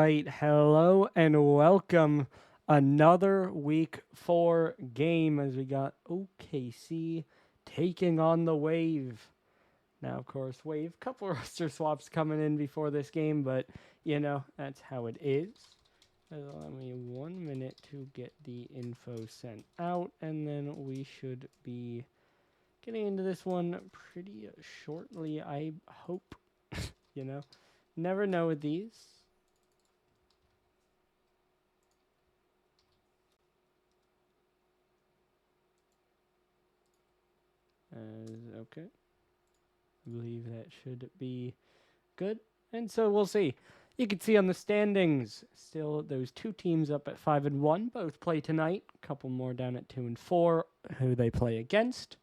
right, hello and welcome. Another week 4 game as we got OKC taking on the Wave. Now, of course, Wave, couple roster swaps coming in before this game, but you know, that's how it is. Allow me 1 minute to get the info sent out, and then we should be getting into this one pretty shortly, I hope. You know, never know with these. Okay. I believe that should be good. And so we'll see. You can see on the standings, still those two teams up at 5 and 1, both play tonight. A couple more down at 2 and 4, who they play against.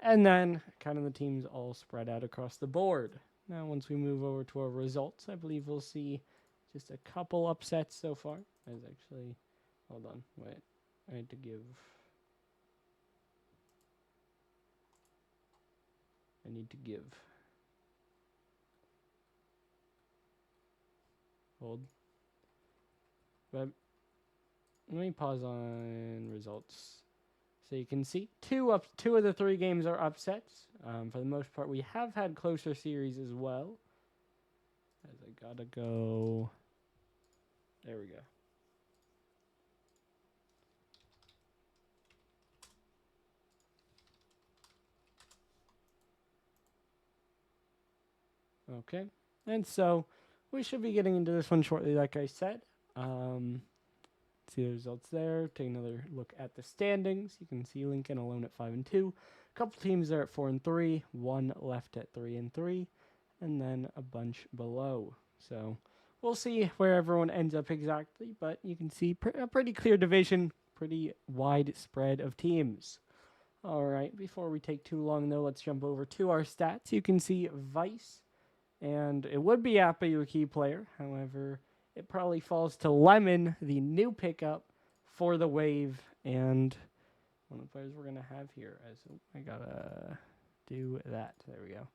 And then kind of the teams all spread out across the board. Now, once we move over to our results, I believe we'll see just a couple upsets so far. As actually, hold on, wait, I need to give. Hold. But let me pause on results. So you can see two of the 3 games are upsets. For the most part, we have had closer series as well. As I gotta go. There we go. Okay. And so we should be getting into this one shortly, like I said. See the results there. Take another look at the standings. You can see Lincoln alone at 5 and 2. A couple teams there at 4 and 3. One left at 3 and 3. And then a bunch below. So we'll see where everyone ends up exactly. But you can see a pretty clear division. Pretty wide spread of teams. All right. Before we take too long, though, let's jump over to our stats. You can see Vice. And it would be Appa, your key player. However, it probably falls to Lemon, the new pickup for the Wave. And one of the players we're going to have here. I got to do that. There we go.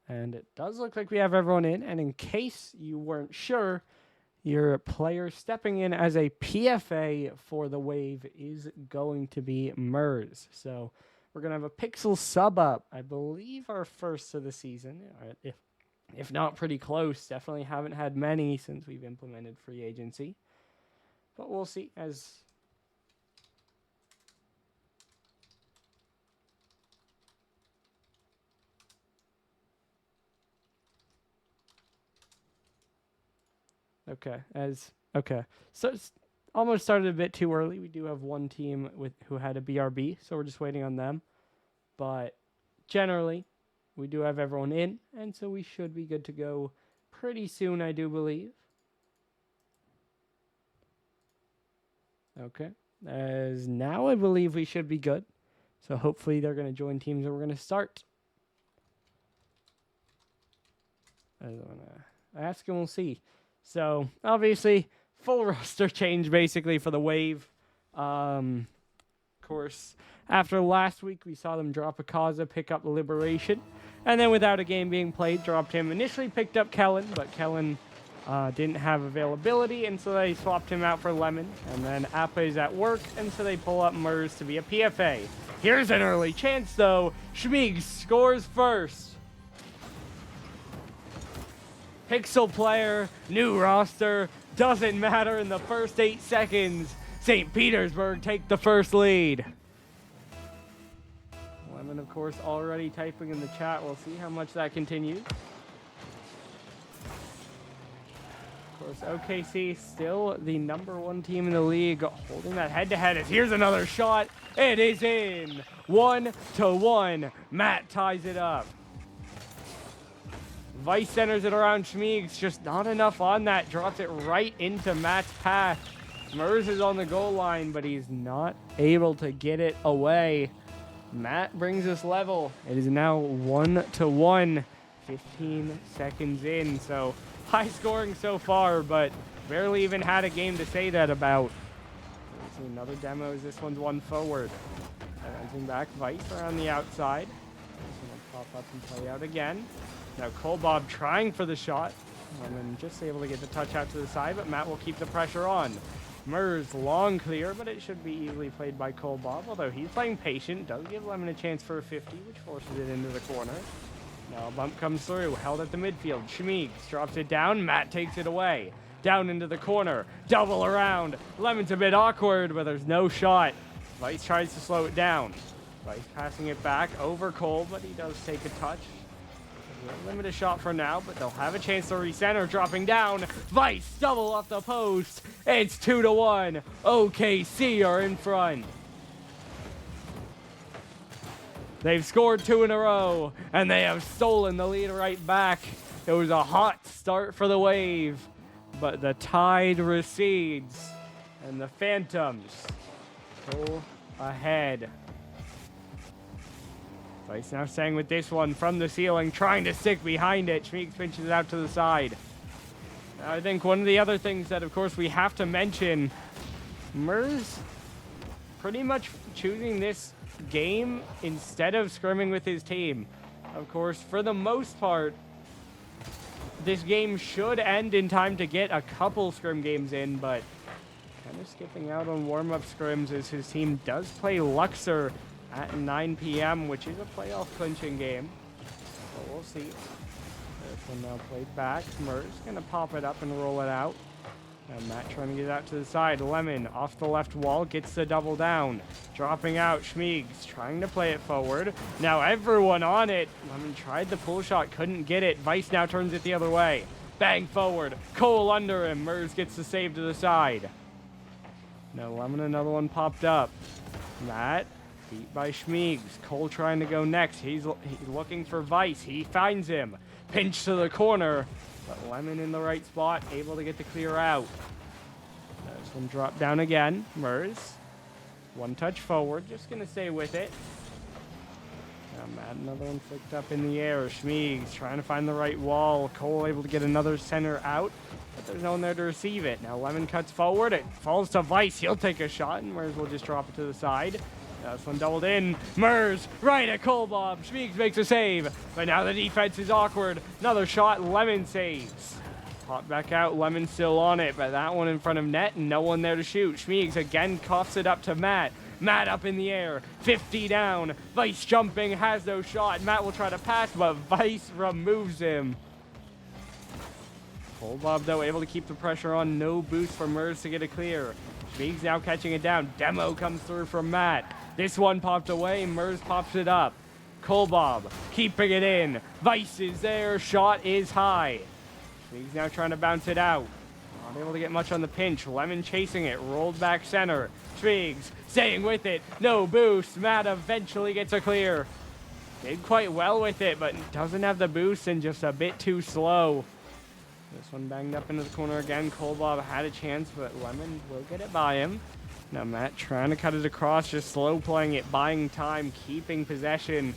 And it does look like we have everyone in. And in case you weren't sure, your player stepping in as a PFA for the Wave is going to be Mers. So we're going to have a Pixel sub up. I believe our first of the season. If not pretty close. Definitely haven't had many since we've implemented free agency. But we'll see as... Okay. So it's almost started a bit too early. We do have one team who had a BRB, so we're just waiting on them. But generally, we do have everyone in, and so we should be good to go pretty soon, I do believe. Okay. As now I believe we should be good. So hopefully they're going to join teams and we're going to start. I don't want to ask and we'll see. So obviously full roster change basically for the Wave. Of course, after last week we saw them drop Akaza, pick up Liberation. And then without a game being played, dropped him. Initially picked up Kellen, but Kellen didn't have availability, and so they swapped him out for Lemon. And then Appa is at work, and so they pull up Mers to be a PFA. Here's an early chance, though. Schmeeg scores first. Pixel player, new roster, doesn't matter in the first 8 seconds. St. Petersburg take the first lead. Lemon, of course, already typing in the chat. We'll see how much that continues. Of course, OKC still the #1 team in the league, holding that head-to-head. As here's another shot. It is in. 1-1. Matt ties it up. Vice centers it around Schmeeg's. Just not enough on that. Drops it right into Matt's path. Mers is on the goal line, but he's not able to get it away. Matt brings us level. It is now 1-1, 15 seconds in. So high scoring so far, but barely even had a game to say that about. Let's see another demo as this one's one forward. Bouncing back, Vice around the outside. Just gonna pop up and play out again. Now Kolbob trying for the shot. Lemon just able to get the touch out to the side, but Matt will keep the pressure on. Murs long clear, but it should be easily played by Cole Bob, although he's playing patient. Does give Lemon a chance for a 50, which forces it into the corner. Now a bump comes through, held at the midfield. Schmiegs drops it down, Matt takes it away. Down into the corner, double around. Lemon's a bit awkward, but there's no shot. Vice tries to slow it down. Vice passing it back over Cole, but he does take a touch. Limited shot for now, but they'll have a chance to recenter, dropping down. Vice double off the post. It's 2-1. OKC are in front. They've scored 2 in a row, and they have stolen the lead right back. It was a hot start for the Wave, but the tide recedes, and the Phantoms go ahead. Vice now staying with this one from the ceiling, trying to stick behind it. Schmeeks pinches it out to the side. I think one of the other things that, of course, we have to mention, Murs pretty much choosing this game instead of scrimming with his team. Of course, for the most part, this game should end in time to get a couple scrim games in, but kind of skipping out on warm-up scrims as his team does play Luxor at 9 p.m., which is a playoff clinching game. So we'll see. This one now played back. Murs going to pop it up and roll it out. And Matt trying to get it out to the side. Lemon off the left wall, gets the double down. Dropping out, Schmiegs trying to play it forward. Now everyone on it. Lemon tried the pull shot, couldn't get it. Vice now turns it the other way. Bang forward. Cole under him. Murs gets the save to the side. Now Lemon, another one popped up. Matt beat by Schmiegs. Cole trying to go next. He's looking for Vice. He finds him. Pinch to the corner. But Lemon in the right spot, able to get the clear out. This one dropped down again. Murs. One touch forward. Just going to stay with it. Now Matt, another one flicked up in the air. Schmiegs trying to find the right wall. Cole able to get another center out. But there's no one there to receive it. Now Lemon cuts forward. It falls to Vice. He'll take a shot. And Murs will just drop it to the side. This one doubled in. Murs right at Cole Bob. Schmiegs makes a save. But now the defense is awkward. Another shot. Lemon saves. Pop back out. Lemon still on it. But that one in front of net and no one there to shoot. Schmiegs again coughs it up to Matt. Matt up in the air. 50 down. Vice jumping. Has no shot. Matt will try to pass, but Vice removes him. Cole Bob, though, able to keep the pressure on. No boost for Murs to get it clear. Schmiegs now catching it down. Demo comes through from Matt. This one popped away. Murs pops it up. Cole Bob keeping it in. Vice is there. Shot is high. Schmiegs now trying to bounce it out. Not able to get much on the pinch. Lemon chasing it. Rolled back center. Schmiegs staying with it. No boost. Matt eventually gets a clear. Did quite well with it, but doesn't have the boost and just a bit too slow. This one banged up into the corner again. Cole Bob had a chance, but Lemon will get it by him. Now Matt trying to cut it across, just slow playing it, buying time, keeping possession.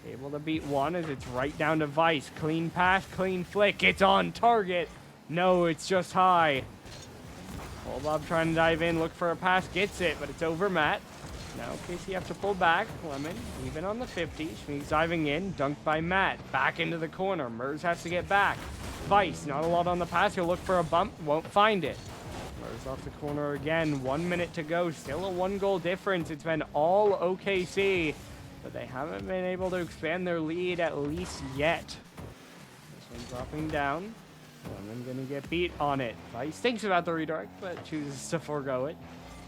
Able to beat one as it's right down to Vice. Clean pass, clean flick. It's on target. No, it's just high. Cole Bob trying to dive in, look for a pass, gets it, but it's over Matt. Now OKC have to pull back. Lemon even on the 50. Schmiegs diving in, dunked by Matt. Back into the corner. Murs has to get back. Vice, not a lot on the pass. He'll look for a bump, won't find it. Murs off the corner again. 1 minute to go. Still a 1-goal difference. It's been all OKC, but they haven't been able to expand their lead at least yet. This one dropping down. Lemon gonna get beat on it. Vice thinks about the redirect, but chooses to forego it.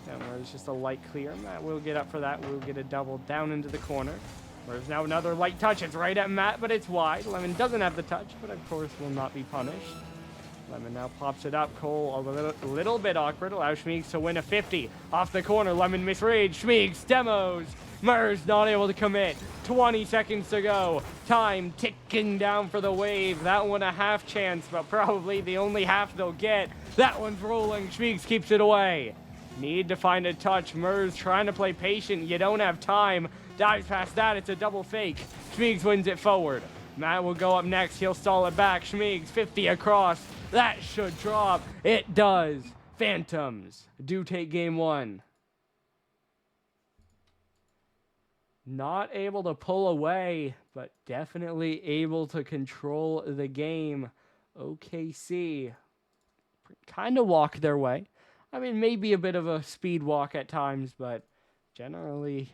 Now Murs just a light clear. Matt will get up for that. We'll get a double down into the corner. Murs now another light touch. It's right at Matt, but it's wide. Lemon doesn't have the touch, but of course will not be punished. Lemon now pops it up. Cole a little bit awkward. Allows Schmiegs to win a 50. Off the corner. Lemon misreads. Schmiegs demos. Murs not able to commit. 20 seconds to go. Time ticking down for the Wave. That one a half chance, but probably the only half they'll get. That one's rolling. Schmiegs keeps it away. Need to find a touch. Murs trying to play patient. You don't have time. Dives past that. It's a double fake. Schmiegs wins it forward. Matt will go up next. He'll stall it back. Schmiegs 50 across. That should drop. It does. Phantoms do take game one. Not able to pull away, but definitely able to control the game. OKC kind of walk their way. I mean, maybe a bit of a speed walk at times, but generally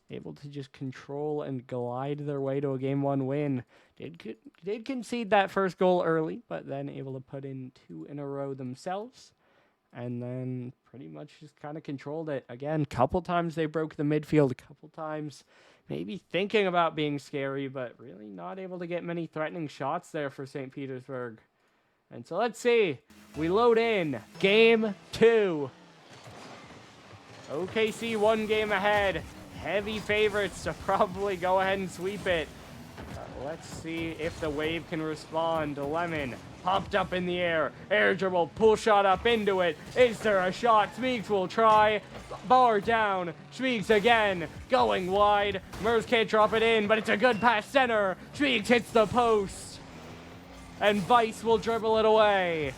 able to just control and glide their way to a Game 1 win. Did concede that first goal early, but then able to put in 2 in a row themselves. And then pretty much just kind of controlled it. Again, couple times they broke the midfield, a couple times maybe thinking about being scary, but really not able to get many threatening shots there for St. Petersburg. And so let's see. We load in Game 2. OKC 1 game ahead. Heavy favorites to probably go ahead and sweep it. Let's see if the Wave can respond. Lemon popped up in the air. Air dribble, pull shot up into it. Is there a shot? Schmeeks will try. Bar down. Schmeeks again. Going wide. Mers can't drop it in, but it's a good pass center. Schmeeks hits the post. And Vice will dribble it away.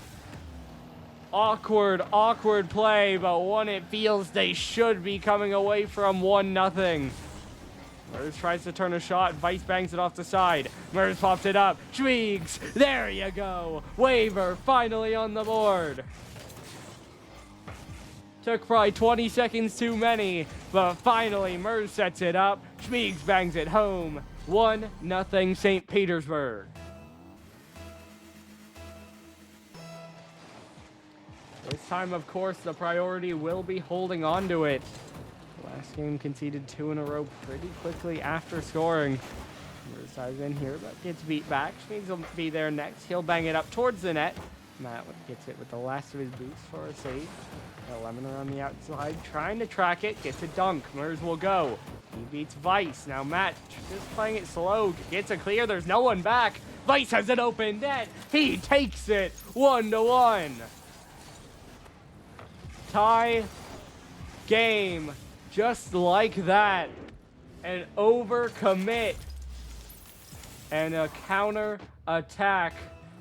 Awkward play, but one it feels they should be coming away from 1-0. Mers tries to turn a shot. Vice bangs it off the side. Mers pops it up. Schmeeks, there you go. Waver finally on the board. Took probably 20 seconds too many, but finally Mers sets it up. Schmeeks bangs it home. 1-0 St. Petersburg. This time, of course, the priority will be holding on to it. Last game conceded 2 in a row pretty quickly after scoring. Mers in here, but gets beat back. Schmeeks will be there next. He'll bang it up towards the net. Matt gets it with the last of his boots for a save. Lemon around the outside, trying to track it. Gets a dunk. Mers will go. He beats Vice. Now Matt just playing it slow. Gets a clear. There's no one back. Vice has an open net. He takes it 1-1. Tie game. Just like that. An overcommit. And a counter attack.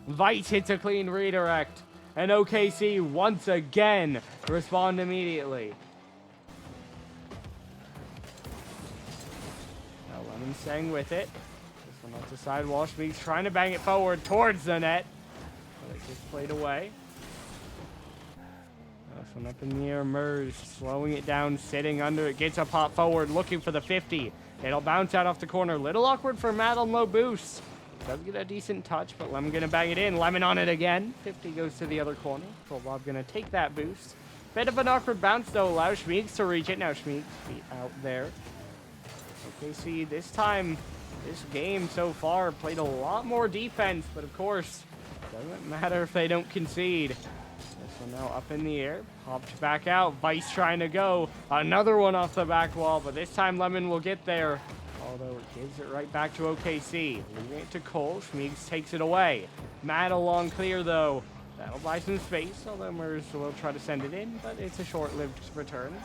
Vice hits a clean redirect. And OKC once again respond immediately. Now Lemon staying with it. This one off the sidewall. Schmeeks trying to bang it forward towards the net. But it gets played away. This one up in the air. Mers slowing it down, sitting under it. Gets a pop forward, looking for the 50. It'll bounce out off the corner. Little awkward for Matt on low boost. Does get a decent touch, but Lemon gonna bang it in. Lemon on it again. 50 goes to the other corner. Full Bob gonna take that boost. Bit of an awkward bounce though, allows Schmeeks to reach it. Now Schmeeks beat out there. OKC this time, this game so far, played a lot more defense, but of course, doesn't matter if they don't concede. This one now up in the air, popped back out. Vice trying to go. Another one off the back wall, but this time Lemon will get there. Although it gives it right back to OKC. Leaving it to Cole. Schmeeks takes it away. Matt along clear though. That'll buy some space, although Mers will try to send it in, but it's a short-lived return.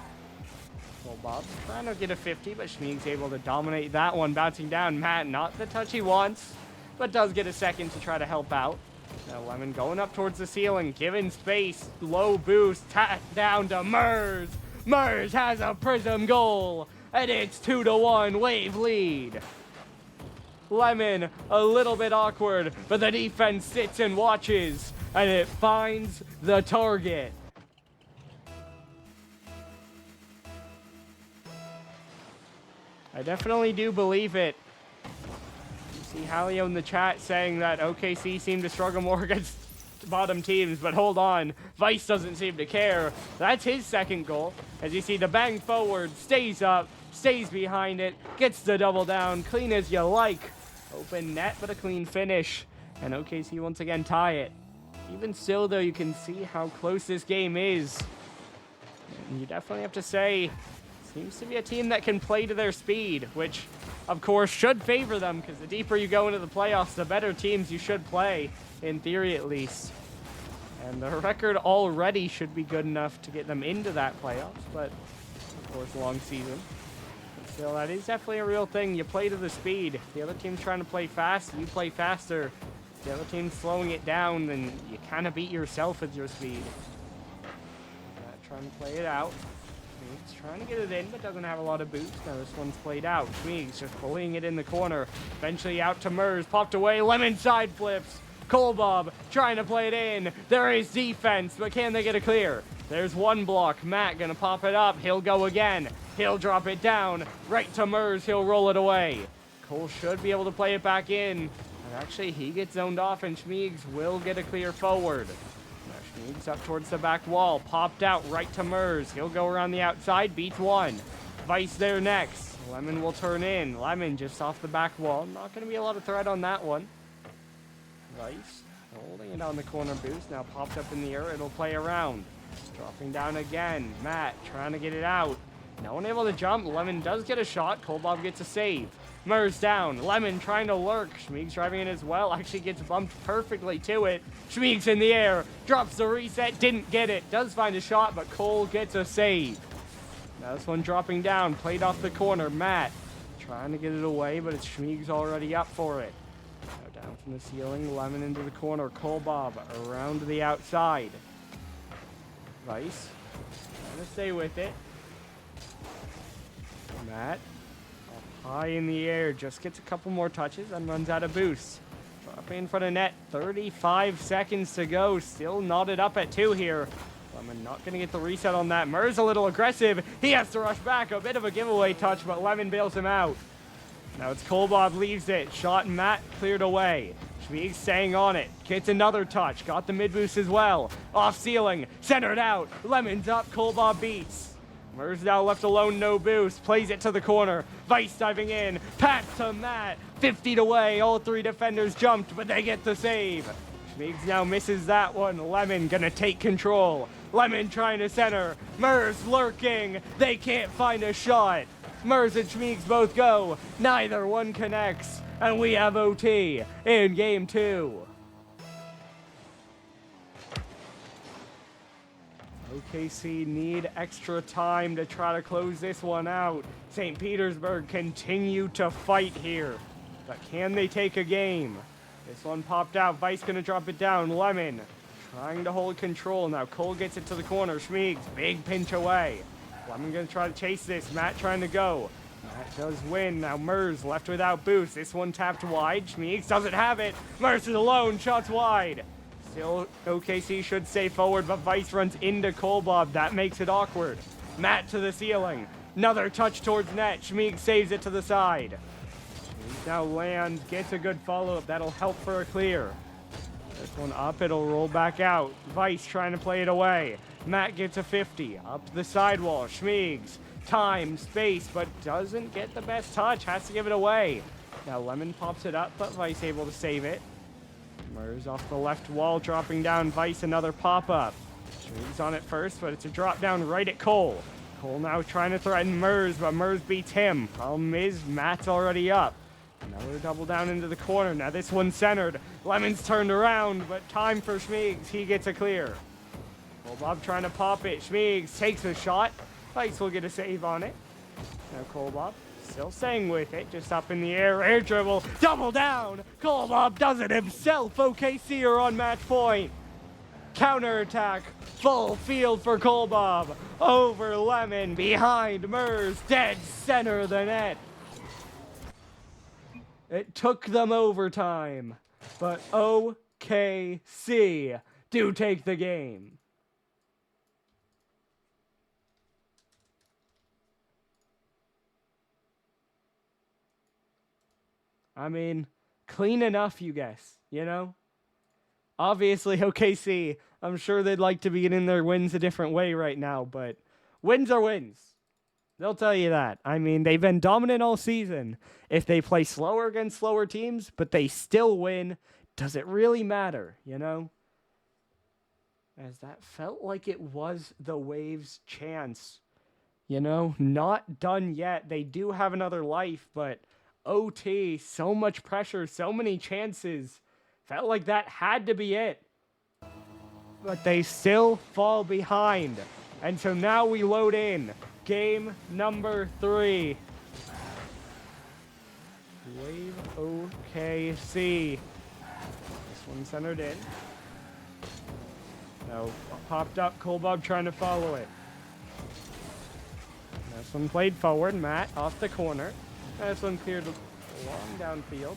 Well, Bob trying to get a 50, but Schmeeks able to dominate that one, bouncing down. Matt, not the touch he wants, but does get a second to try to help out. Now Lemon going up towards the ceiling, given space, low boost, tacked down to Mers. Mers has a Prism goal. And it's 2-1, Wave lead. Lemon, a little bit awkward, but the defense sits and watches, and it finds the target. I definitely do believe it. You see Halio in the chat saying that OKC seemed to struggle more against bottom teams, but hold on. Vice doesn't seem to care. That's his second goal. As you see, the bang forward, stays up, stays behind it, gets the double down, clean as you like. Open net, but a clean finish. And OKC once again tie it. Even still, though, you can see how close this game is. And you definitely have to say, seems to be a team that can play to their speed, which, of course, should favor them, because the deeper you go into the playoffs, the better teams you should play, in theory at least. And the record already should be good enough to get them into that playoffs, but, of course, long season. But still, that is definitely a real thing. You play to the speed. If the other team's trying to play fast, you play faster. If the other team's slowing it down, then you kind of beat yourself with your speed. Trying to play it out. Schmeeks trying to get it in, but doesn't have a lot of boost. Now this one's played out. Schmeeks just bullying it in the corner. Eventually out to Mers. Popped away. Lemon side flips. Kolbob trying to play it in. There is defense, but can they get a clear? There's one block. Matt gonna pop it up. He'll go again. He'll drop it down. Right to Mers. He'll roll it away. Cole should be able to play it back in. But actually, he gets zoned off, and Schmiegs will get a clear forward. Now Schmiegs up towards the back wall. Popped out right to Mers. He'll go around the outside. Beats one. Vice there next. Lemon will turn in. Lemon just off the back wall. Not going to be a lot of threat on that one. Vice holding it on the corner boost. Now popped up in the air. It'll play around. Dropping down again. Matt trying to get it out. No one able to jump. Lemon does get a shot. Kolbob gets a save. Mers down. Lemon trying to lurk. Schmiegs driving in as well. Actually gets bumped perfectly to it. Schmiegs in the air. Drops the reset. Didn't get it. Does find a shot, but Cole gets a save. Now this one dropping down. Played off the corner. Matt trying to get it away, but it's Schmiegs already up for it. Now down from the ceiling. Lemon into the corner. Kolbob around to the outside. Vice trying to stay with it. Matt up high in the air, just gets a couple more touches and runs out of boost. Dropping in front of net, 35 seconds to go, still knotted up at 2 here. Lemon not going to get the reset on that. Mers a little aggressive, he has to rush back, a bit of a giveaway touch, but Lemon bails him out. Now it's Kolbob leaves it, shot and Matt cleared away. Schmiegs staying on it, gets another touch, got the mid boost as well. Off ceiling, centered out, Lemon's up, Kolbob beats. Mers now left alone, no boost, plays it to the corner. Vice diving in, pass to Matt, 50 away, all 3 defenders jumped, but they get the save. Schmiegs now misses that one, Lemon gonna take control. Lemon trying to center, Mers lurking, they can't find a shot. Mers and Schmiegs both go, neither one connects, and we have OT in game 2. OKC need extra time to try to close this one out. St. Petersburg continue to fight here, but can they take a game? This one popped out. Vice gonna drop it down. Lemon trying to hold control. Now Cole gets it to the corner. Schmiegs, big pinch away. Lemon gonna try to chase this. Matt trying to go. Matt does win. Now Mers left without boost. This one tapped wide. Schmiegs doesn't have it. Mers is alone. Shots wide. Still, OKC should stay forward, but Vice runs into Kolbob. That makes it awkward. Matt to the ceiling. Another touch towards net. Schmiegs saves it to the side. Schmiegs now lands, gets a good follow-up. That'll help for a clear. This one up, it'll roll back out. Vice trying to play it away. Matt gets a 50. Up the sidewall. Schmiegs. Time, space, but doesn't get the best touch. Has to give it away. Now Lemon pops it up, but Vice able to save it. Mers off the left wall, dropping down. Vice, another pop-up. Schmiegs on it first, but it's a drop down right at Cole. Cole now trying to threaten Mers, but Mers beats him. Problem is, Matt's already up. Another double down into the corner. Now this one's centered. Lemon's turned around, but time for Schmiegs. He gets a clear. Kolbob trying to pop it. Schmiegs takes a shot. Vice will get a save on it. Now Kolbob still staying with it, just up in the air, air dribble, double down. Kolbob does it himself. OKC are on match point. Counterattack, full field for Kolbob. Over Lemon, behind Mers, dead center of the net. It took them overtime, but OKC do take the game. I mean, clean enough, you guess, you know? Obviously, OKC, I'm sure they'd like to be getting their wins a different way right now, but wins are wins. They'll tell you that. I mean, they've been dominant all season. If they play slower against slower teams, but they still win, does it really matter, you know? As that felt like it was the Waves' chance. You know, not done yet. They do have another life, but OT, so much pressure, so many chances. Felt like that had to be it. But they still fall behind. And so now we load in game number 3. Wave OKC. This one centered in. Now popped up, Kolbob trying to follow it. This one played forward, Matt off the corner. This one cleared long downfield.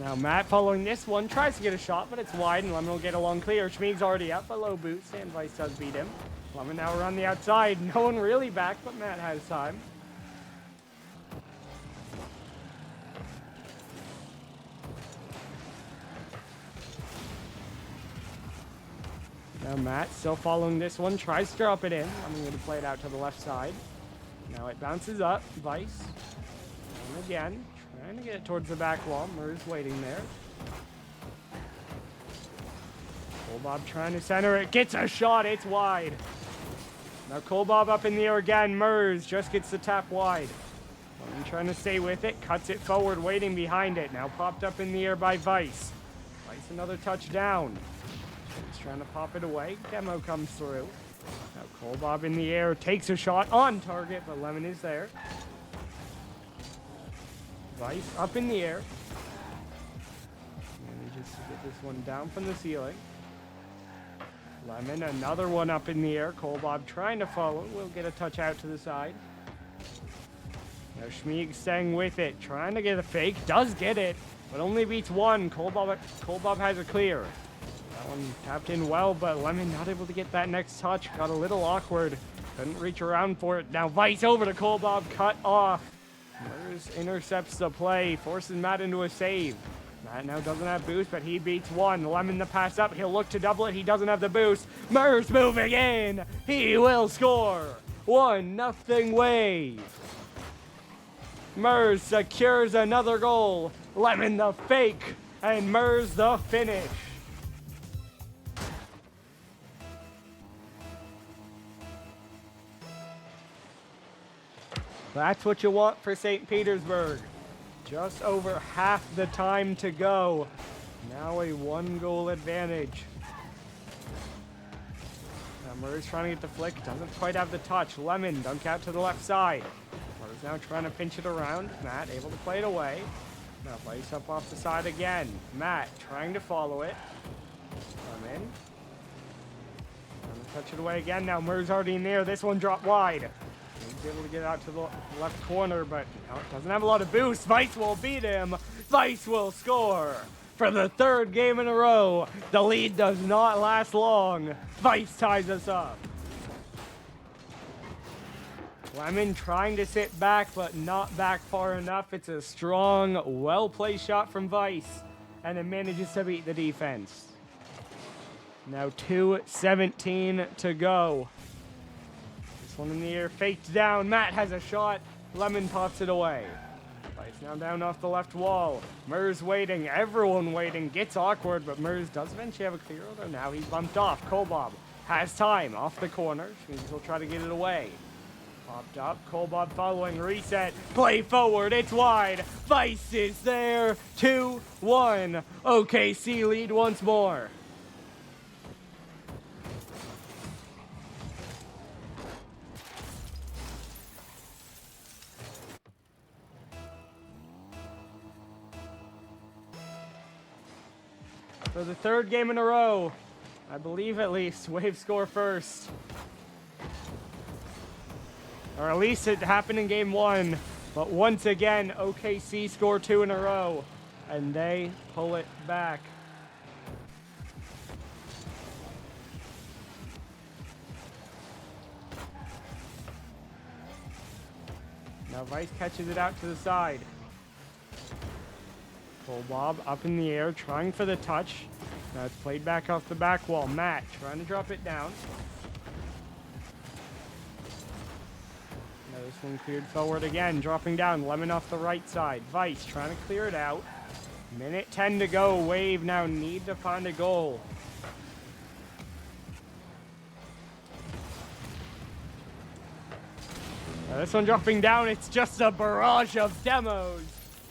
Now Matt following this one, tries to get a shot, but it's wide, and Lemon will get a long clear. Schmieg's already up, but low boots, and Vice does beat him. Lemon now around the outside. No one really back, but Matt has time. Now Matt still following this one, tries to drop it in. I'm going to play it out to the left side. Now it bounces up. Vice. And again, trying to get it towards the back wall. Murs waiting there. Kolbob trying to center it. Gets a shot. It's wide. Now Kolbob up in the air again. Murs just gets the tap wide. I'm trying to stay with it. Cuts it forward, waiting behind it. Now popped up in the air by Vice. Vice another touchdown. He's trying to pop it away. Demo comes through. Now Kolbob in the air takes a shot on target, but Lemon is there. Vice up in the air. Manages to get this one down from the ceiling. Lemon, another one up in the air. Kolbob trying to follow. Will get a touch out to the side. Now Schmieg staying with it. Trying to get a fake. Does get it, but only beats one. Kolbob has a clear. That one tapped in well, but Lemon not able to get that next touch. Got a little awkward. Couldn't reach around for it. Now Vice over to Kolbob. Cut off. Murs intercepts the play. Forces Matt into a save. Matt now doesn't have boost, but he beats one. Lemon the pass up. He'll look to double it. He doesn't have the boost. Murs moving in. He will score. 1-0 Wave. Murs secures another goal. Lemon the fake. And Murs the finish. That's what you want for St. Petersburg. Just over half the time to go. Now a 1-goal advantage. Now Murray's trying to get the flick. Doesn't quite have the touch. Lemon dunk out to the left side. Murray's now trying to pinch it around. Matt able to play it away. Now Vice up off the side again. Matt trying to follow it. Lemon. Trying to touch it away again. Now Murray's already in there. This one dropped wide. He's able to get out to the left corner, but doesn't have a lot of boost. Vice will beat him. Vice will score. For the third game in a row, the lead does not last long. Vice ties us up. Lemon trying to sit back, but not back far enough. It's a strong, well-played shot from Vice, and it manages to beat the defense. Now 2:17 to go. One in the air, faked down. Matt has a shot. Lemon pops it away. Vice now down off the left wall. Murs waiting. Everyone waiting. Gets awkward, but Murs does eventually have a clear. Although now he's bumped off. Kolbob has time off the corner. He'll try to get it away. Popped up. Kolbob following. Reset. Play forward. It's wide. Vice is there. 2-1. OKC lead once more. For the third game in a row, I believe at least, Wave score first. Or at least it happened in game one. But once again, OKC score 2 in a row. And they pull it back. Now Vice catches it out to the side. Kolbob up in the air, trying for the touch. Now it's played back off the back wall. Matt trying to drop it down. Now this one cleared forward again, dropping down. Lemon off the right side. Vice trying to clear it out. Minute 10 to go. Wave now need to find a goal. Now this one dropping down. It's just a barrage of demos.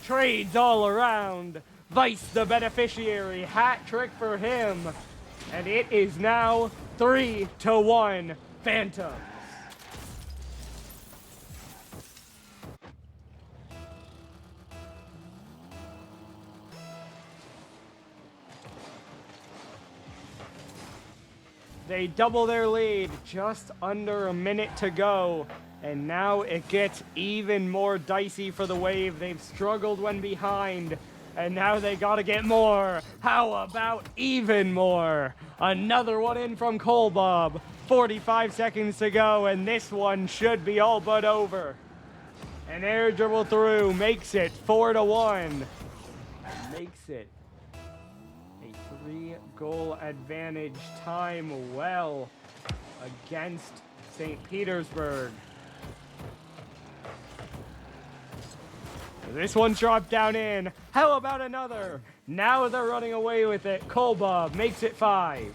Trades all around. Vice the beneficiary. Hat trick for him. And it is now 3-1 Phantoms. They double their lead, just under a minute to go. And now it gets even more dicey for the Wave. They've struggled when behind. And now they gotta get more. How about even more? Another one in from Kolbob. 45 seconds to go, and this one should be all but over. An air dribble through makes it 4-1. Makes it a 3-goal advantage. Time well against St. Petersburg. This one dropped down in. How about another? Now they're running away with it. Kolbob makes it 5.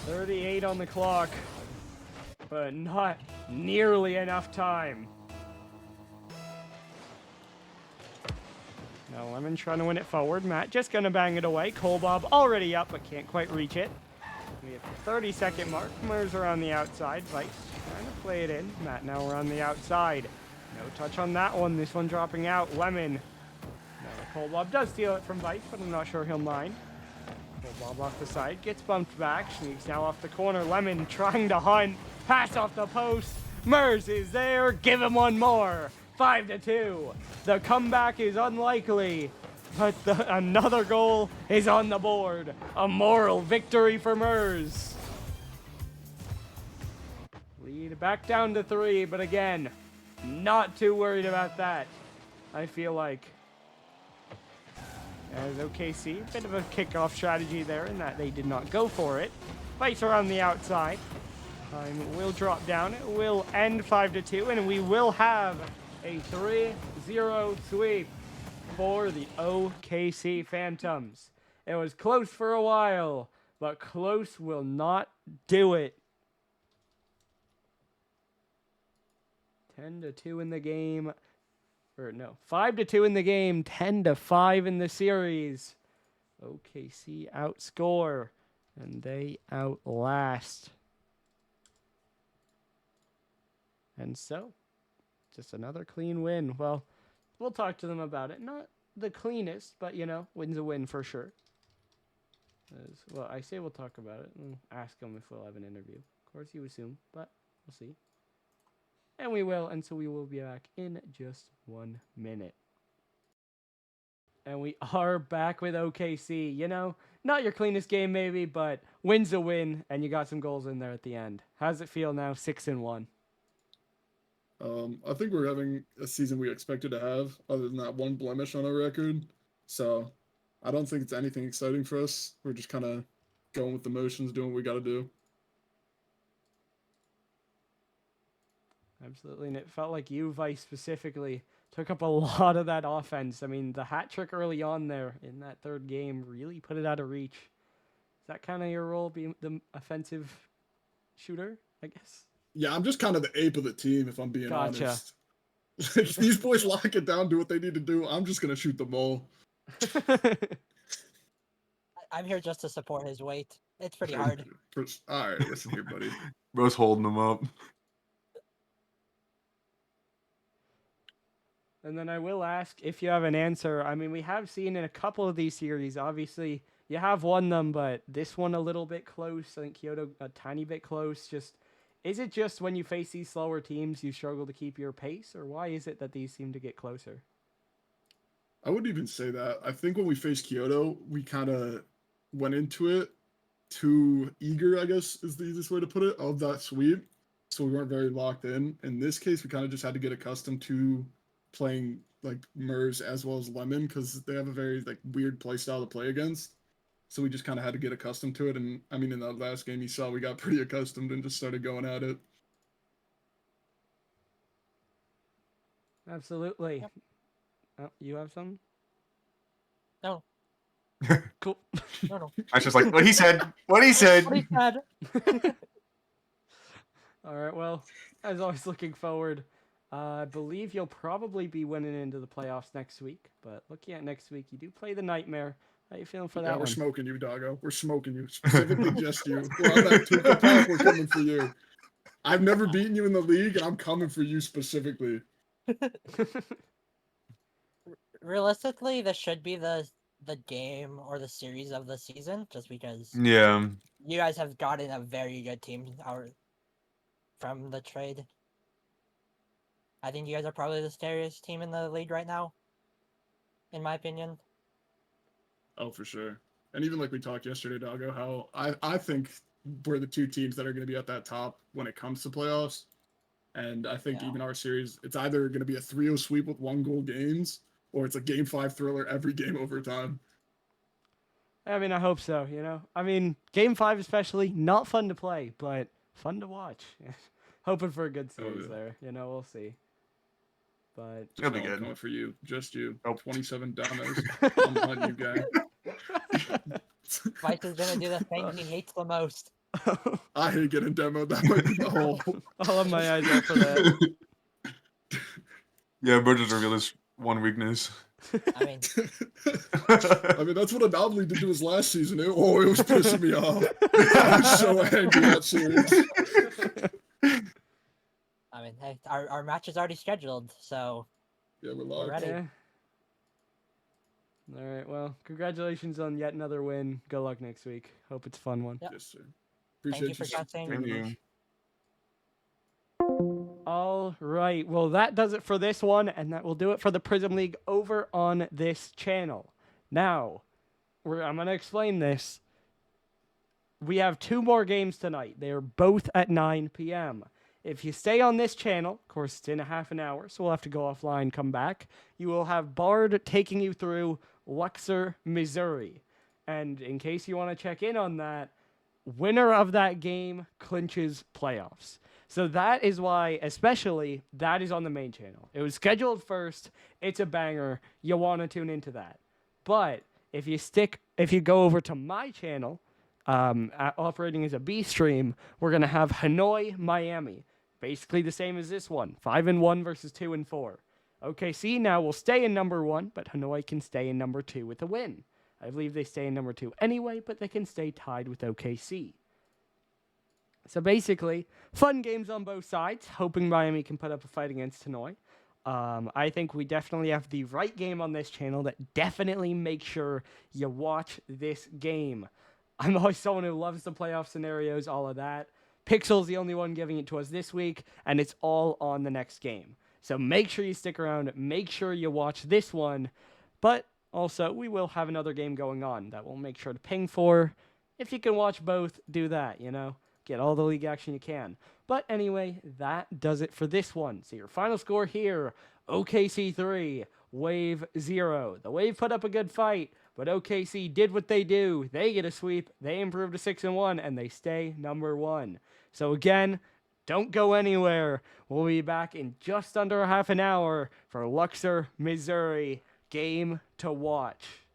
.38 on the clock, but not nearly enough time. Now Lemon trying to win it forward. Matt just gonna bang it away. Kolbob already up, but can't quite reach it. We have the 30-second mark. Mers are on the outside. Vice trying to play it in. Matt now we're on the outside. No touch on that one. This one dropping out. Lemon. Now Kolbob does steal it from Vice, but I'm not sure he'll mind. Kolbob off the side. Gets bumped back. Sneaks now off the corner. Lemon trying to hunt. Pass off the post. Mers is there. Give him one more. 5-2. The comeback is unlikely, but another goal is on the board. A moral victory for Mers. Lead back down to 3, but again, not too worried about that. I feel like as OKC, bit of a kickoff strategy there in that they did not go for it. Vice around the outside. Time will drop down. It will end 5-2, and we will have a 3-0 sweep for the OKC Phantoms. It was close for a while, but close will not do it. 10-2 in the game. Or no, 5-2 in the game, 10-5 in the series. OKC outscore, and they outlast. And so, just another clean win. Well, we'll talk to them about it. Not the cleanest, but, you know, win's a win for sure. Well, I say we'll talk about it. We'll ask them if we'll have an interview. Of course, you assume, but we'll see. And we will, and so we will be back in just 1 minute. And we are back with OKC. You know, not your cleanest game maybe, but win's a win, and you got some goals in there at the end. How's it feel now, 6-1? I think we're having a season we expected to have, other than that one blemish on our record. So I don't think it's anything exciting for us. We're just kind of going with the motions, doing what we got to do. Absolutely, and it felt like you, Vice, specifically took up a lot of that offense. I mean, the hat trick early on there in that third game really put it out of reach. Is that kind of your role, being the offensive shooter, I guess? Yeah, I'm just kind of the ape of the team, if I'm being Gotcha. honest. If these boys lock it down, do what they need to do, I'm just going to shoot the ball. I'm here just to support his weight. It's pretty hard. All right, listen here, buddy. Bro's holding them up. And then I will ask if you have an answer. I mean, we have seen in a couple of these series, obviously, you have won them, but this one a little bit close. I think Kyoto a tiny bit close. Is it just when you face these slower teams, you struggle to keep your pace, or why is it that these seem to get closer? I wouldn't even say that. I think when we faced Kyoto, we kind of went into it too eager, I guess is the easiest way to put it, of that sweep. So we weren't very locked in. In this case, we kind of just had to get accustomed to playing like Mers as well as Lemon, because they have a very like weird play style to play against. So we just kind of had to get accustomed to it. And I mean, in that last game you saw, we got pretty accustomed and just started going at it. Absolutely. Yep. Oh, you have some? No. Cool. No. I was just like, what he said. What he said. What he said. All right, well, as always, looking forward. I believe you'll probably be winning into the playoffs next week, but looking at next week, you do play the Nightmare. How you feeling for that We're one? smoking you, doggo. We're smoking you. Specifically just you. We're on that 2 path. We're coming for you. I've never beaten you in the league, and I'm coming for you specifically. Realistically, this should be the game or the series of the season, just because Yeah. you guys have gotten a very good team out from the trade. I think you guys are probably the scariest team in the league right now, in my opinion. Oh, for sure. And even like we talked yesterday, Doggo, how I think we're the two teams that are going to be at that top when it comes to playoffs. And I think Yeah. even our series, it's either going to be a 3-0 sweep with 1-goal games, or it's a Game 5 thriller every game overtime. I mean, I hope so, you know? I mean, Game 5 especially, not fun to play, but fun to watch. Hoping for a good series there. You know, we'll see. But It'll be Oh, good. coming for you. Just you. Nope. 27 demos. I'm behind you, gang. Vice is gonna do the thing he hates the most. I hate getting demoed. That might be the whole. I'll have my eyes out for that. Yeah, Bro just revealed his one weakness. I mean, I mean, that's what Anomaly did to us last season. It was pissing me off. I was so angry that series. hey, our match is already scheduled, so Yeah, we're we're live. ready. Yeah. All right. Well, congratulations on yet another win. Good luck next week. Hope it's a fun one. Yep. Yes, sir. Thank you Appreciate for you. guessing. Thank you. All right. Well, that does it for this one, and that will do it for the Prism League over on this channel. Now, I'm going to explain this. We have 2 more games tonight. They are both at 9 p.m. If you stay on this channel, of course, it's in a half an hour, so we'll have to go offline, come back. You will have Bard taking you through Luxor, Missouri. And in case you want to check in on that, winner of that game clinches playoffs. So that is why, especially, that is on the main channel. It was scheduled first. It's a banger. You want to tune into that. But if you go over to my channel, operating as a B stream, we're going to have Hanoi, Miami. Basically the same as this one. 5-1 versus 2-4. OKC now will stay in number 1, but Hanoi can stay in number 2 with a win. I believe they stay in number 2 anyway, but they can stay tied with OKC. So basically, fun games on both sides, hoping Miami can put up a fight against Hanoi. I think we definitely have the right game on this channel that definitely make sure you watch this game. I'm always someone who loves the playoff scenarios, all of that. Pixel's the only one giving it to us this week, and it's all on the next game. So make sure you stick around, make sure you watch this one, but also we will have another game going on that we'll make sure to ping for. If you can watch both, do that, you know? Get all the league action you can. But anyway, that does it for this one. So your final score here, OKC 3, Wave 0. The Wave put up a good fight, but OKC did what they do. They get a sweep, they improve to 6-1, and they stay number 1. So again, don't go anywhere. We'll be back in just under a half an hour for Luxor, Missouri. Game to watch.